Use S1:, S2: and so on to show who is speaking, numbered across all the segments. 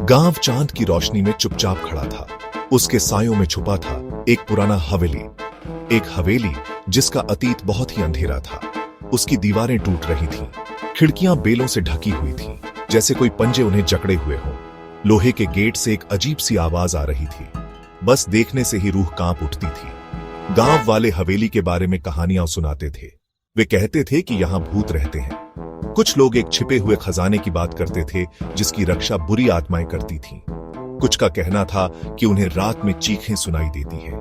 S1: गांव चांद की रोशनी में चुपचाप खड़ा था। उसके सायों में छुपा था एक पुराना हवेली, एक हवेली जिसका अतीत बहुत ही अंधेरा था। उसकी दीवारें टूट रही थीं, खिड़कियां बेलों से ढकी हुई थीं, जैसे कोई पंजे उन्हें जकड़े हुए हों। लोहे के गेट से एक अजीब सी आवाज आ रही थी। बस देखने से ही रूह कांप उठती थी। गांव वाले हवेली के बारे में कहानियां सुनाते थे। वे कहते थे कि यहां भूत रहते हैं। कुछ लोग एक छिपे हुए खजाने की बात करते थे जिसकी रक्षा बुरी आत्माएं करती थीं। कुछ का कहना था कि उन्हें रात में चीखें सुनाई देती हैं।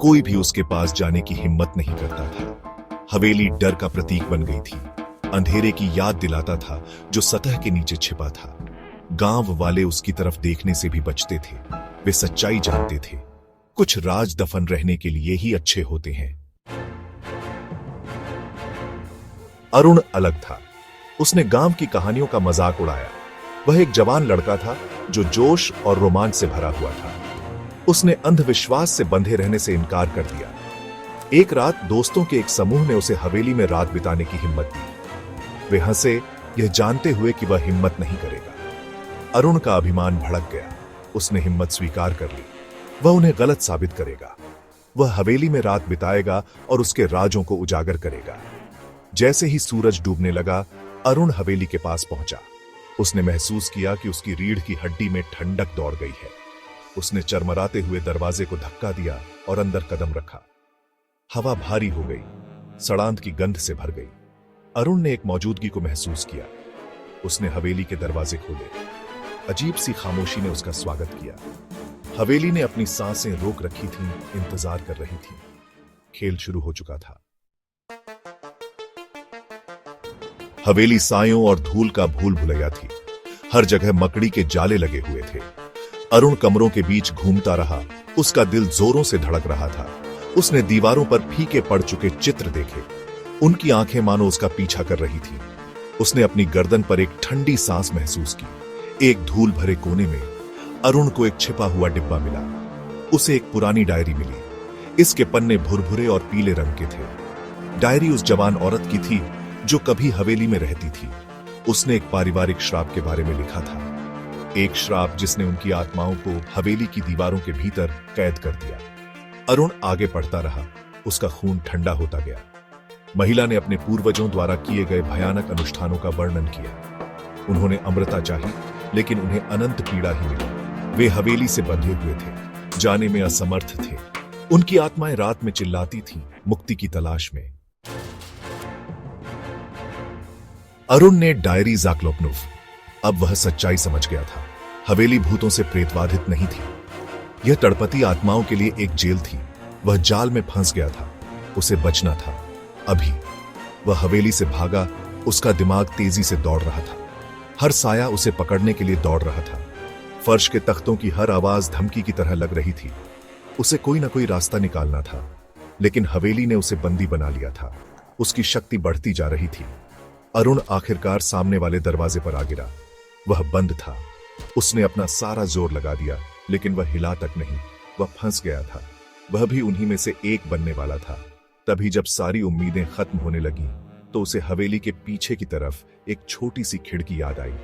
S1: कोई भी उसके पास जाने की हिम्मत नहीं करता था। हवेली डर का प्रतीक बन गई थी, अंधेरे की याद दिलाता था जो सतह के नीचे छिपा था। गांव वाले उसकी तरफ देखने से भी बचते थे। वे सच्चाई जानते थे, कुछ राज दफन रहने के लिए ही अच्छे होते हैं। अरुण अलग था। उसने गांव की कहानियों का मजाक उड़ाया। वह एक जवान लड़का था जो जोश और रोमांच से भरा हुआ था। उसने अंधविश्वास से बंधे रहने से इनकार कर दिया। एक रात दोस्तों के एक समूह ने उसे हवेली में रात बिताने की हिम्मत दी। वे हंसे, यह जानते हुए कि वह हिम्मत नहीं करेगा। अरुण का अभिमान भड़क गया। उसने हिम्मत स्वीकार कर ली। वह उन्हें गलत साबित करेगा। वह हवेली में रात बिताएगा और उसके राजों को उजागर करेगा। जैसे ही सूरज डूबने लगा, अरुण हवेली के पास पहुंचा। उसने महसूस किया कि उसकी रीढ़ की हड्डी में ठंडक दौड़ गई है। उसने चरमराते हुए दरवाजे को धक्का दिया और अंदर कदम रखा। हवा भारी हो गई, सड़ांत की गंध से भर गई। अरुण ने एक मौजूदगी को महसूस किया। उसने हवेली के दरवाजे खोले। अजीब सी खामोशी ने उसका स्वागत किया। हवेली ने अपनी सांसें रोक रखी थीं, इंतजार कर रही थी। खेल शुरू हो चुका था। हवेली सायों और धूल का भूल भुलैया थी। हर जगह मकड़ी के जाले लगे हुए थे। अरुण कमरों के बीच घूमता रहा। उसका दिल जोरों से धड़क रहा था। उसने दीवारों पर फीके पड़ चुके चित्र देखे। उनकी आंखें मानो उसका पीछा कर रही थीं। उसने अपनी गर्दन पर एक ठंडी सांस महसूस की। एक धूल भरे कोने में अरुण को एक छिपा हुआ डिब्बा मिला। उसे एक पुरानी डायरी मिली। इसके पन्ने भुरभुरे और पीले रंग के थे। डायरी उस जवान औरत की थी जो कभी हवेली में रहती थी। उसने एक पारिवारिक श्राप के बारे में लिखा था, एक श्राप जिसने उनकी आत्माओं को हवेली की दीवारों के भीतर कैद कर दिया। अरुण आगे पढ़ता रहा। उसका खून ठंडा होता गया। महिला ने अपने पूर्वजों द्वारा किए गए भयानक अनुष्ठानों का वर्णन किया। उन्होंने अमृता चाही, लेकिन उन्हें अनंत पीड़ा ही मिली। वे हवेली से बंधे हुए थे, जाने में असमर्थ थे। उनकी आत्माएं रात में चिल्लाती थीं, मुक्ति की तलाश में। अरुण ने डायरी जाक्लोपनुफ। अब वह सच्चाई समझ गया था। हवेली भूतों से प्रेतबाधित नहीं थी। यह तड़पती आत्माओं के लिए एक जेल थी। वह जाल में फंस गया था। उसे बचना था। अभी वह हवेली से भागा। उसका दिमाग तेजी से दौड़ रहा था। हर साया उसे पकड़ने के लिए दौड़ रहा था। फर्श के तख्तों की हर आवाज धमकी की तरह लग रही थी। उसे कोई ना कोई रास्ता निकालना था, लेकिन हवेली ने उसे बंदी बना लिया था। उसकी शक्ति बढ़ती जा रही थी। अरुण आखिरकार सामने वाले दरवाजे पर आ गिरा। वह बंद था। उसने अपना सारा जोर लगा दिया, लेकिन वह हिला तक नहीं। वह फंस गया था। वह भी उन्हीं में से एक बनने वाला था। तभी जब सारी उम्मीदें खत्म होने लगीं, तो उसे हवेली के पीछे की तरफ एक छोटी सी खिड़की याद आई।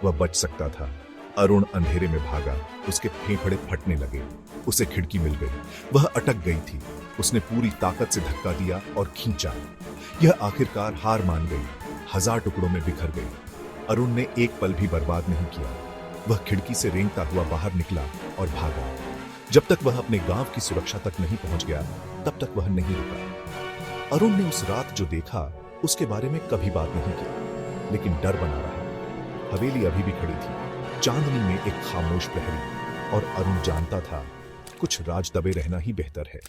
S1: वह बच सकता था। अरुण अंधेरे में भागा। उसके फेफड़े फटने लगे। उसे खिड़की मिल गई। वह अटक गई थी। उसने पूरी ताकत से धक्का दिया और खींचा। यह आखिरकार हार मान गई। 1000 टुकड़ों में बिखर गई। अरुण ने एक पल भी बर्बाद नहीं किया। वह खिड़की से रेंगता हुआ बाहर निकला और भागा। जब तक वह अपने गांव की सुरक्षा तक नहीं पहुंच गया, तब तक वह नहीं रुका। अरुण ने उस रात जो देखा उसके बारे में कभी बात नहीं की, लेकिन डर बना रहा। हवेली अभी भी खड़ी थी, चांदनी में एक खामोश प्रहरी, और अरुण जानता था कुछ राज दबे रहना ही बेहतर है।